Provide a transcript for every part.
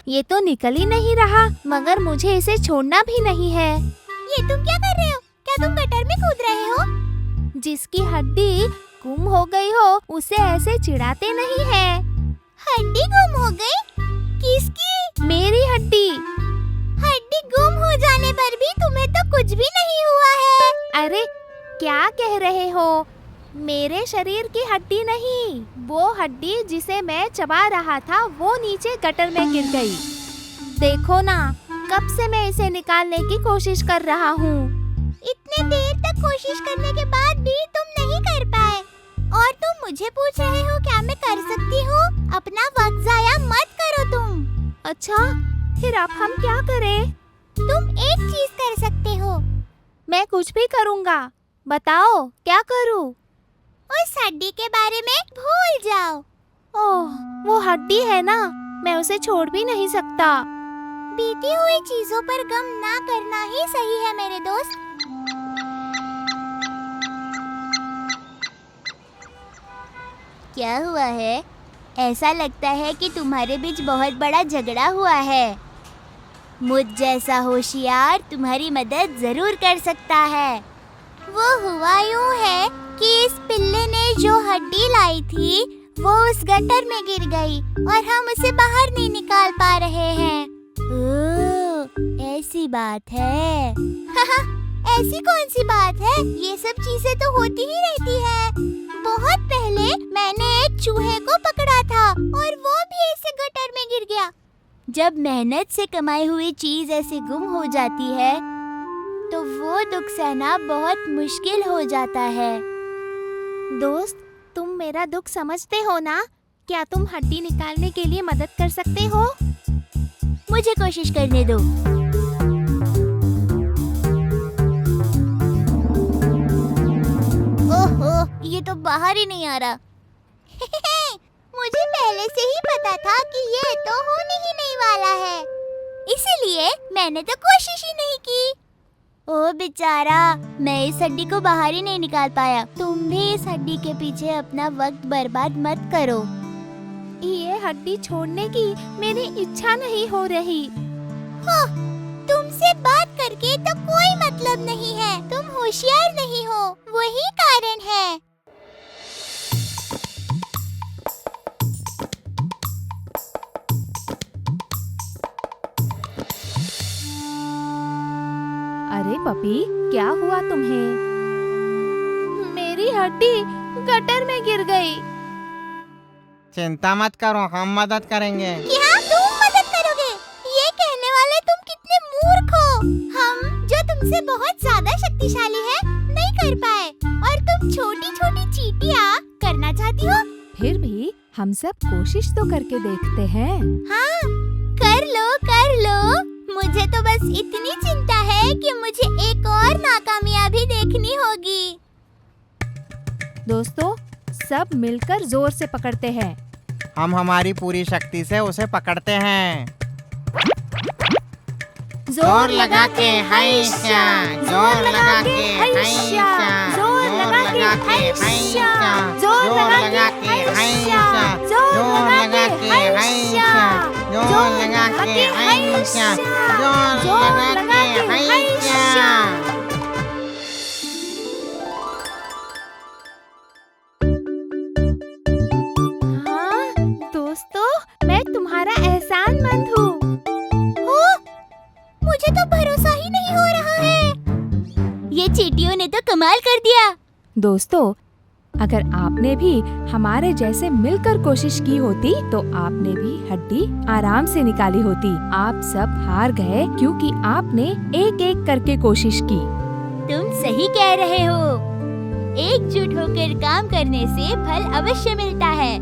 ये तो निकल ही नहीं रहा, मगर मुझे इसे छोड़ना भी नहीं है। ये तुम क्या कर रहे हो? क्या तुम गटर में कूद रहे हो? जिसकी हड्डी गुम हो गई हो उसे ऐसे चिढ़ाते नहीं है। हड्डी गुम हो गई? किसकी? मेरी हड्डी। हड्डी गुम हो जाने पर भी तुम्हें तो कुछ भी नहीं हुआ है। अरे क्या कह रहे हो? मेरे शरीर की हड्डी नहीं, वो हड्डी जिसे मैं चबा रहा था वो नीचे गटर में गिर गई। देखो ना, कब से मैं इसे निकालने की कोशिश कर रहा हूँ। इतने देर तक कोशिश करने के बाद भी तुम नहीं कर पाए और तुम मुझे पूछ रहे हो क्या मैं कर सकती हूँ? अपना वक्त जाया मत करो तुम। अच्छा, फिर अब हम क्या करें? तुम एक चीज कर सकते हो। मैं कुछ भी करूँगा, बताओ क्या करूँ? उस हड्डी के बारे में भूल जाओ। ओह, वो हड्डी है ना, मैं उसे छोड़ भी नहीं सकता। बीती हुई चीजों पर गम ना करना ही सही है मेरे दोस्त। क्या हुआ है? ऐसा लगता है कि तुम्हारे बीच बहुत बड़ा झगड़ा हुआ है। मुझ जैसा होशियार तुम्हारी मदद जरूर कर सकता है। वो हुआ यूं है कि इस पिल्ले ने जो हड्डी लाई थी वो उस गटर में गिर गई और हम उसे बाहर नहीं निकाल पा रहे हैं। ओह, ऐसी बात है। ऐसी कौन सी बात है? ये सब चीजें तो होती ही रहती है। बहुत पहले मैंने एक चूहे को पकड़ा था और वो भी ऐसे गटर में गिर गया। जब मेहनत से कमाई हुई चीज ऐसे गुम हो जाती है तो वो दुख सहना बहुत मुश्किल हो जाता है। दोस्त, तुम मेरा दुख समझते हो ना? क्या तुम हड्डी निकालने के लिए मदद कर सकते हो? मुझे कोशिश करने दो। ओहो, ये तो बाहर ही नहीं आ रहा। मुझे पहले से ही पता था कि ये तो होने ही नहीं वाला है, इसीलिए मैंने तो कोशिश ही नहीं की। ओ बेचारा, मैं इस हड्डी को बाहर ही नहीं निकाल पाया। तुम भी इस हड्डी के पीछे अपना वक्त बर्बाद मत करो। ये हड्डी छोड़ने की मेरी इच्छा नहीं हो रही। तुमसे बात करके तो कोई मतलब नहीं है। तुम होशियार नहीं हो, वही कारण है। अरे पपी, क्या हुआ तुम्हें? मेरी हड्डी गटर में गिर गई। चिंता मत करो, हम मदद करेंगे। क्या तुम मदद करोगे? ये कहने वाले तुम कितने मूर्ख हो। हम जो तुमसे बहुत ज्यादा शक्तिशाली है नहीं कर पाए और तुम छोटी छोटी चींटियां करना चाहती हो। फिर भी हम सब कोशिश तो करके देखते हैं। हाँ, कर लो कर लो। मुझे तो बस इतनी चिंता है कि मुझे एक और नाकामयाबी देखनी होगी। दोस्तों, सब मिलकर जोर से पकड़ते हैं। हम हमारी पूरी शक्ति से उसे पकड़ते हैं। जोर लगा के हैशा, जोर लगा के हैशा, जोर लगा के हैशा, जोर लगा के हैशा, जोर लगा के हैशा, जोर लगा के हैशा, जोर लगा के हैशा। हाँ दोस्तों, मैं तुम्हारा एहसानमंद हूँ। मुझे तो भरोसा ही नहीं हो रहा है। ये चींटियों ने तो कमाल कर दिया। दोस्तों, अगर आपने भी हमारे जैसे मिलकर कोशिश की होती तो आपने भी हड्डी आराम से निकाली होती। आप सब हार गए क्योंकि आपने एक एक करके कोशिश की। तुम सही कह रहे हो। एकजुट होकर काम करने से फल अवश्य मिलता है।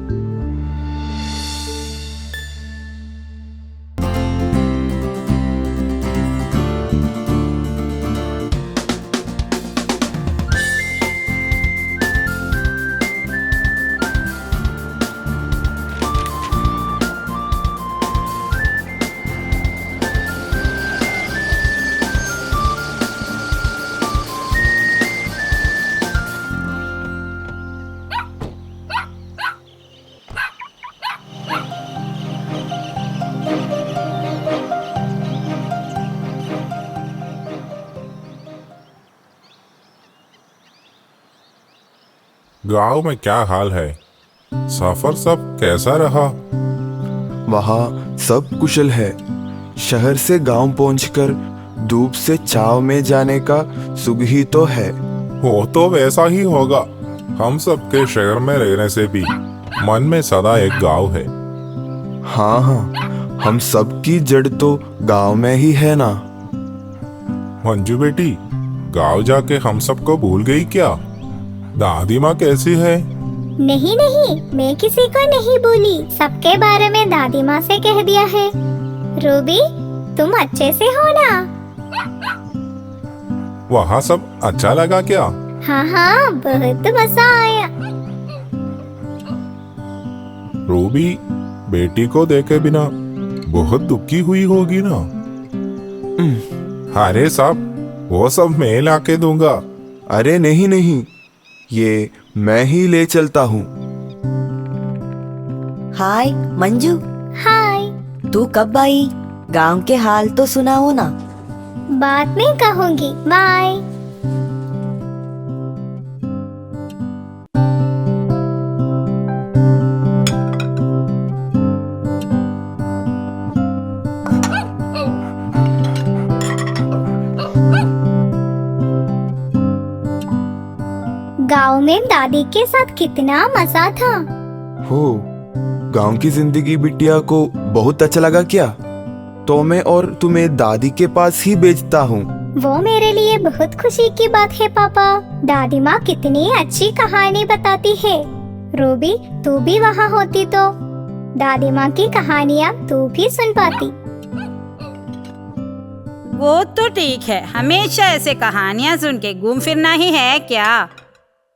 गांव में क्या हाल है? सफर सब कैसा रहा? वहाँ सब कुशल है। शहर से गांव पहुंचकर धूप से छाव में जाने का सुख ही तो है। वो तो वैसा ही होगा। हम सबके शहर में रहने से भी मन में सदा एक गांव है। हाँ हाँ, हम सब की जड़ तो गांव में ही है ना। मंजू बेटी, गांव जाके हम सबको भूल गई क्या? दादी माँ कैसी है? नहीं नहीं, मैं किसी को नहीं भूली। सबके बारे में दादी माँ से कह दिया है। रूबी, तुम अच्छे से हो ना? वहाँ सब अच्छा लगा क्या? हाँ हाँ, बहुत मजा आया। रूबी बेटी को देखे बिना बहुत दुखी हुई होगी ना? अरे साहब, वो सब मैं लाके दूंगा। अरे नहीं नहीं, ये मैं ही ले चलता हूँ। हाय मंजू, हाय। तू कब आई? गांव के हाल तो सुनाओ ना। बाद में कहूँगी, बाय। गांव में दादी के साथ कितना मजा था। हो, गांव की जिंदगी बिटिया को बहुत अच्छा लगा क्या? तो मैं और तुम्हें दादी के पास ही भेजता हूँ। वो मेरे लिए बहुत खुशी की बात है पापा। दादी माँ कितनी अच्छी कहानी बताती है। रूबी, तू भी वहाँ होती तो दादी माँ की कहानियाँ तू भी सुन पाती। वो तो ठीक है, हमेशा ऐसे कहानियाँ सुन के घूम फिरना ही है क्या?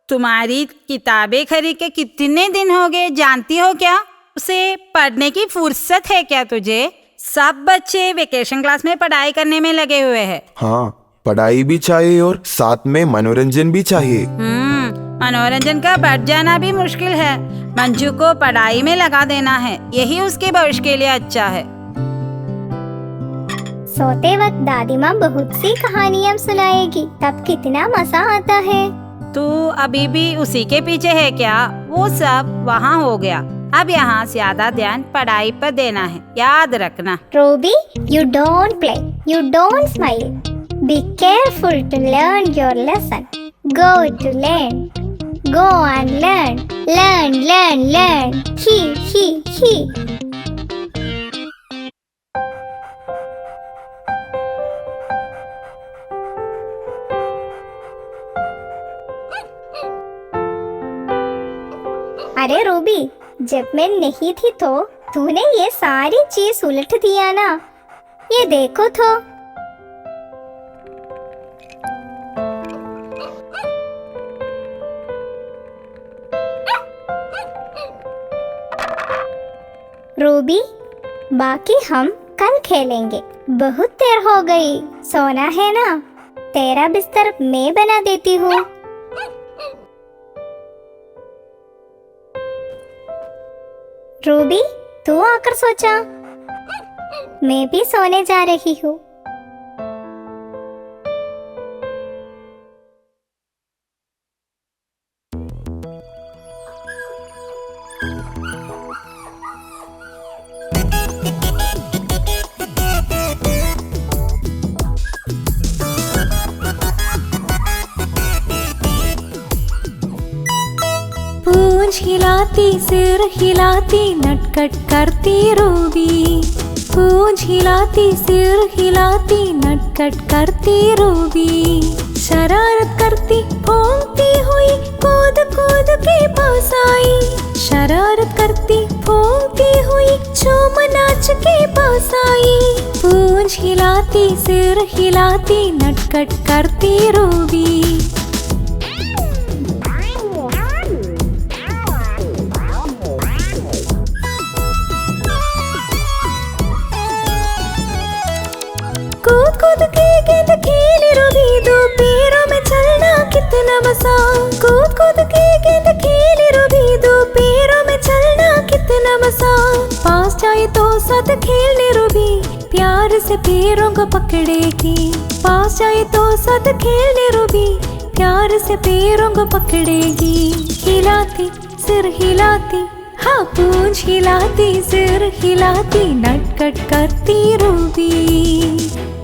तुम्हारी किताबें खरीद के कितने दिन हो गए, जानती हो क्या? उसे पढ़ने की फुर्सत है क्या तुझे? सब बच्चे वेकेशन क्लास में पढ़ाई करने में लगे हुए हैं। हाँ, पढ़ाई भी चाहिए और साथ में मनोरंजन भी चाहिए। मनोरंजन का बढ़ जाना भी मुश्किल है। मंजू को पढ़ाई में लगा देना है, यही उसके भविष्य के लिए अच्छा है। सोते वक्त दादी माँ बहुत सी कहानियाँ सुनाएगी, तब कितना मजा आता है। तू अभी भी उसी के पीछे है क्या? वो सब वहाँ हो गया, अब यहाँ ज्यादा ध्यान पढ़ाई पर देना है, याद रखना। Ruby, you don't play, you don't smile. Be careful to learn your lesson. Go to learn. Go and learn. Learn, learn, learn. He. अरे रूबी, जब मैं नहीं थी तो तूने ये सारी चीज उलट दिया ना। ये देखो तो। रूबी, बाकी हम कल खेलेंगे। बहुत देर हो गई, सोना है ना? तेरा बिस्तर मैं बना देती हूँ। रूबी, तू आकर सोचा, मैं भी सोने जा रही हूँ। पूंछ हिलाती सिर हिलाती नटखट करती रूबी। पूंछ हिलाती सिर हिलाती नटखट करती रूबी। शरारत करती भौंकती हुई कूद कूद के पास आई। शरारत करती भौंकती हुई झूम नाच के पास आई। पूंछ हिलाती सिर हिलाती नटखट करती रूबी। कूद कूद के गेंद खेले रूबी, दो पैरों में चलना कितना मजा। कूद कूद के गेंद खेले रूबी, दो पैरों में चलना कितना मजा। पास जाए तो साथ खेलने रूबी, प्यार से पैरों को पकड़ेगी। पास जाए तो साथ खेलने रूबी, प्यार से पैरों को पकड़ेगी, हिलाती सिर हिलाती, हाँ पूंछ हिलाती सिर हिलाती, नटखट करती रूबी।